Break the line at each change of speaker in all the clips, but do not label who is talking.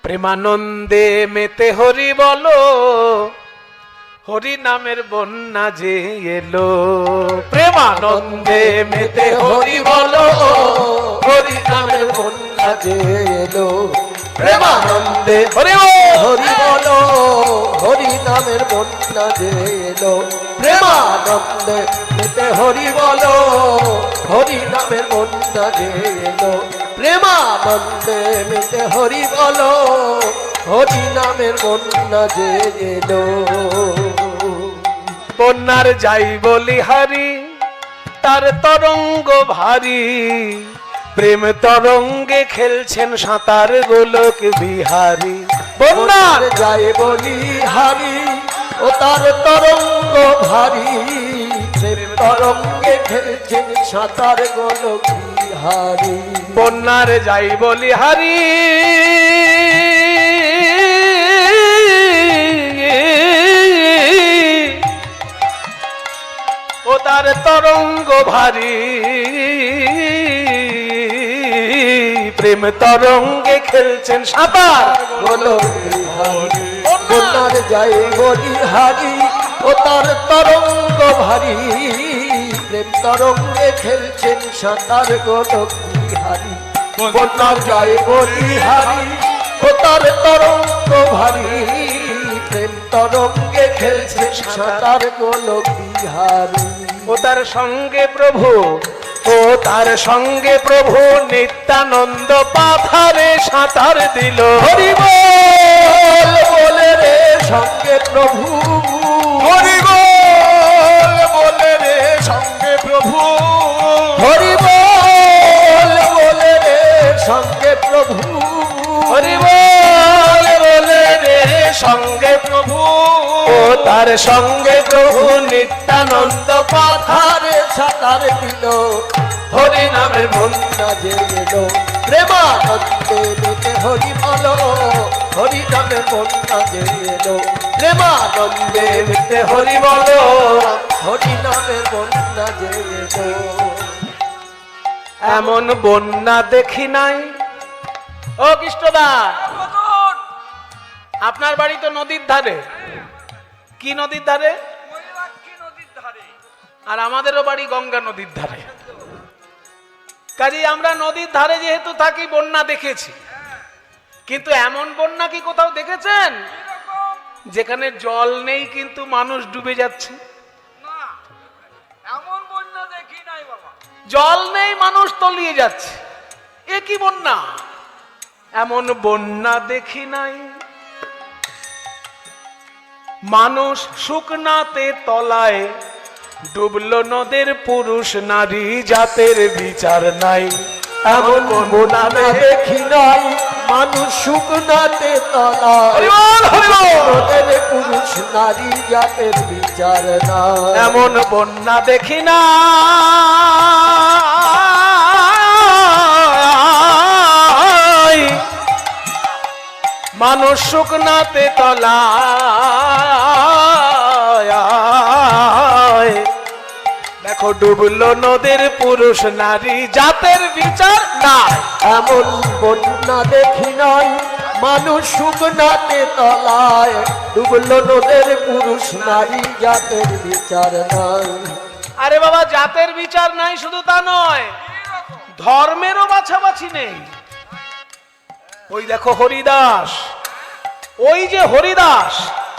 প্রেমানন্দে মেতে হরি বলো, হরি নামের বন্যা যে এলো। প্রেমানন্দে মেতে হরি বলো, হরি নামের বন্যা যে এলো। প্রেমানন্দে হরি
হরি বলো, হরি নামের বন্যা যে এলো। প্রেমানন্দে মেতে হরি বলো, হরি নামের বন্যা যে এলো। প্রেমানন্দে মেতে হরি বলো, হরি নামের বন্যা যে এলো।
বন্যার যাই বলি হারি, তার তরঙ্গ ভারী। প্রেম তরঙ্গে খেলছেন সাঁতার গোলক বিহারী।
বন্যার যায় বলি হারি, ও তার তরঙ্গ ভারী। প্রেম তরঙ্গে খেলছেন সাঁতার গোলক বিহারী।
বন্যার যাই বলি হারি, ও তার তরঙ্গ ভারী। প্রেম তরঙ্গে খেলছেন সাঁতার
গোলক বিহারী। বন্যার যায় বলি হারি, ও তার তরঙ্গ ভারী। প্রেম তরঙ্গে খেলছেন সাঁতার গোলক বিহারী। বন্যার যায় বলি হারি, ও তার তরঙ্গ ভারী। প্রেম তরঙ্গে খেলছেন সাঁতার গোলক বিহারী।
ও তার সঙ্গে প্রভু, ও তার সঙ্গে প্রভু নিত্যানন্দ পাথারে সাঁতার দিল।
হরি বল বলে রে সঙ্গে প্রভু,
হরি বল বলে রে সঙ্গে প্রভু,
হরি বল বলে রে সঙ্গে প্রভু,
হরি বল বলে রে সঙ্গে প্রভু। ও তার সঙ্গে প্রভু নিত্যানন্দ
পাথারে সাঁতার দিল।
হরি নামের বন্যা
বন্যা যে এলো। প্রেমানন্দে মেতে হরি বলো, হরি নামে বন্যা যে এলো। প্রেমানন্দে মেতে হরি বলো, হরি নামে বন্যা যে এলো।
এমন বন্যা দেখি নাই। ও কৃষ্ণদা, আপনার বাড়ি তো নদীর ধারে। কি নদীর ধারে? আর আমাদেরও বাড়ি গঙ্গা নদীর ধারে। কাজে আমরা নদীর ধারে যেহেতু থাকি, বন্যা দেখেছি। কিন্তু এমন বন্যা কি কোথাও দেখেছেন যেখানে জল নেই কিন্তু মানুষ ডুবে যাচ্ছে? জল নেই, মানুষ তলিয়ে যাচ্ছে। এ কি বন্যা? এমন বন্যা দেখি নাই। মানুষ শুকনাতে তলায় ডুবলো নদের, পুরুষ নারী জাতের বিচার নাই।
এমন বন্যা দেখি নাই। মানুষ শুকনাতে তলায়, ওদের পুরুষ নারী জাতের বিচার না।
এমন বন্যা দেখি না। মানুষ শুকনাতে তলায়, দেখো ডুবলো নদীর, পুরুষ নারী জাতের বিচার নাই।
এমন বন্যা দেখি নাই। মানুষ শুকনাতে তলায়, ডুবলো নদের, পুরুষ নারী জাতের বিচার নাই।
আরে বাবা, জাতের বিচার নাই শুধু তা নয়, ধর্মেরও বাছাবাছি নেই। ওই দেখো হরিদাস, ওই যে হরিদাস,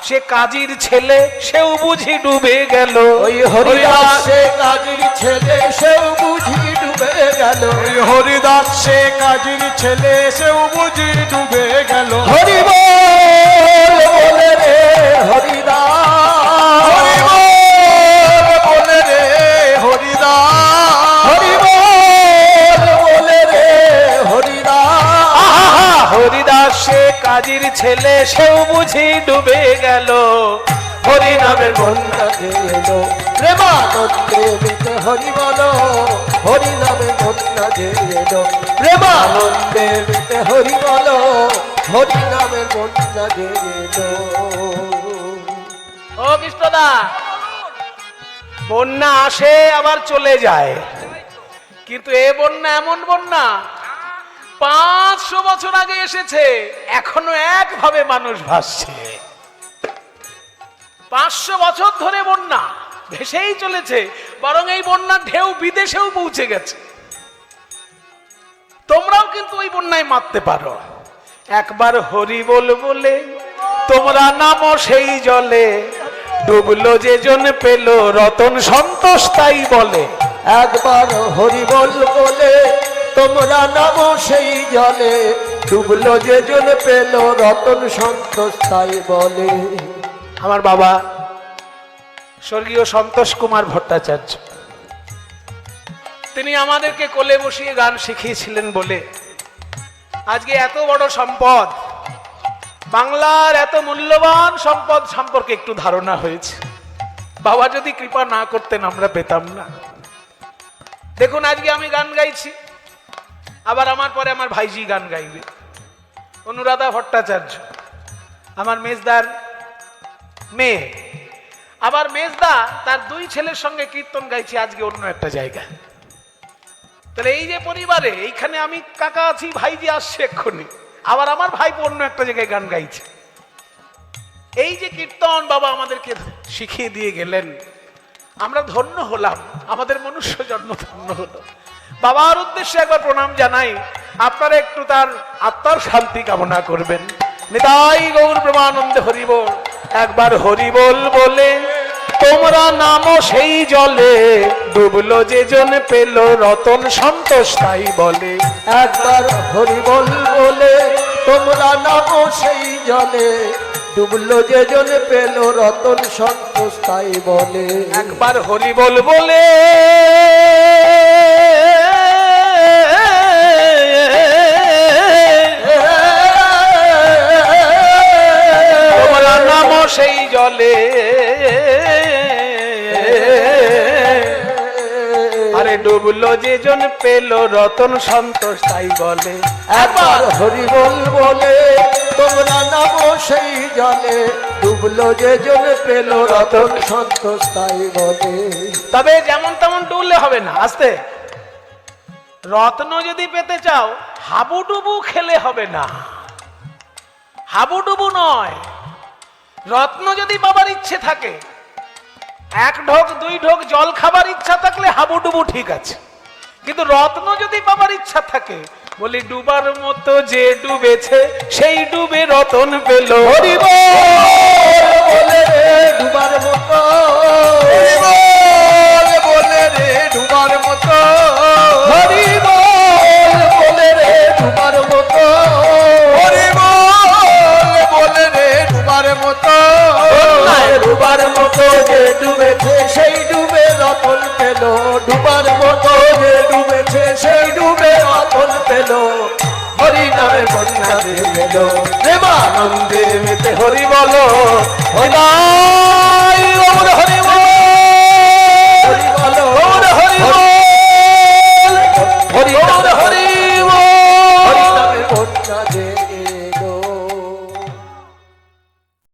সে কাজীর ছেলে, সেও বুঝি ডুবে গেল।
ওই হরিদাস সে কাজীর ছেলে, সেও বুঝি ডুবে গেল।
ওই হরিদাস সে কাজীর ছেলে, সেও বুঝি ডুবে গেল।
হরি বল বলে রে হরিদাস,
হরি বল বলে রে হরিদাস,
হরি বল বলে রে হরিদাস।
আহা, হরিদাস সে কাজীর ছেলে, সেও বুঝি ডুবে গেল। হরি নামের বন্যা
যে এলো। প্রেমানন্দে মেতে হরি বলো, হরি নামে বন্যা যে এলো। প্রেমানন্দে মেতে হরি বলো, হরি নামে বন্যা যে এলো।
ও কৃষ্ণদা, বন্যা আসে আবার চলে যায়, কিন্তু এ বন্যা এমন বন্যা 500 বছর আগে এসেছে, এখনো একভাবে মানুষ ভাসছে। 500 বছর ধরে বন্যা ভেসেই চলেছে, বরং এই বন্যার ঢেউ বিদেশেও পৌঁছে গেছে। তোমরাও কিন্তু ওই বন্যায় মারতে পারো। একবার হরি বল বলে তোমরা নামো সেই জলে, ডুবলো যে জন পেল রতন সন্তোষ তাই বলে।
একবার হরি বল বলে তোমরা নামো সেই জলে, ডুবলো যে জন পেল রতন সন্তোষ তাই বলে।
আমার বাবা স্বর্গীয় সন্তোষ কুমার ভট্টাচার্য, তিনি আমাদেরকে কোলে বসিয়ে গান শিখিয়েছিলেন বলে আজকে এত বড় সম্পদ, বাংলার এত মূল্যবান সম্পদ সম্পর্কে একটু ধারণা হয়েছে। বাবা যদি কৃপা না করতেন আমরা পেতাম না। দেখুন আজকে আমি গান গাইছি, আবার আমার পরে আমার ভাইজি গান গাইবে, অনুরাধা ভট্টাচার্য আমার মেজদার মেয়ে, আবার মেজদা তার 2 ছেলের সঙ্গে কীর্তন গাইছি আজকে অন্য একটা জায়গায়। তাহলে এই যে পরিবারে এইখানে আমি কাকা আছি, ভাইজি আসছে এক্ষুনি, আবার আমার ভাই অন্য একটা জায়গায় গান গাইছে। এই যে কীর্তন বাবা আমাদেরকে শিখিয়ে দিয়ে গেলেন, আমরা ধন্য হলাম, আমাদের মনুষ্য জন্ম ধন্য হলো। বাবার উদ্দেশ্যে একবার প্রণাম জানাই, আপনারা একটু তার আত্মার শান্তি কামনা করবেন। নিতাই গৌর প্রেমানন্দে হরি বল। একবার হরি বল বলে তোমরা নামো সেই জলে, ডুবলো যে জন পেল রতন সন্তোষ তাই বলে।
একবার হরি বল বলে তোমরা নামো সেই জলে, ডুবলো যে জন পেল রতন সন্তোষ তাই বলে।
একবার হরি বল বলে তোমরা নামো সেই জলে, আরে ডুবলো যে জন পেল রতন সন্তোষ তাই বলে।
একবার হরি বল বলে তোমরা নামো সেই জলে, ডুবলো যে জন পেল রতন সন্তোষ তাই বলে।
তবে যেমন তেমন ডুবলে হবে না, আস্তে। রত্ন যদি পেতে চাও হাবুডুবু খেলে হবে না, হাবুডুবু নয়। রত্ন যদি বাবার ইচ্ছে থাকে, 1 ঢোক 2 ঢোক জল খাবার ইচ্ছা থাকলে হাবুডুবু ঠিক আছে, কিন্তু রত্ন যদি বাবার ইচ্ছা থাকে, বলি ডুবার মতো যে ডুবেছে সেই ডুবে রতন পেল। হরি
বলে রে ডুবার মতো, হরি বল বলে রে ডুবার মতো, হরি বল বলে রে ডুবার মতো, হরি বল বলে রে ডুবার মতো। ডুবার মতো যে ডুবেছে সেই ডুবে রতন পেল, ডুবার মতো যে ডুবেছে সেই ডুবে রতন পেল। হরি নামে বন্যা পেল, প্রেমানন্দে মেতে হরি বলো। হরি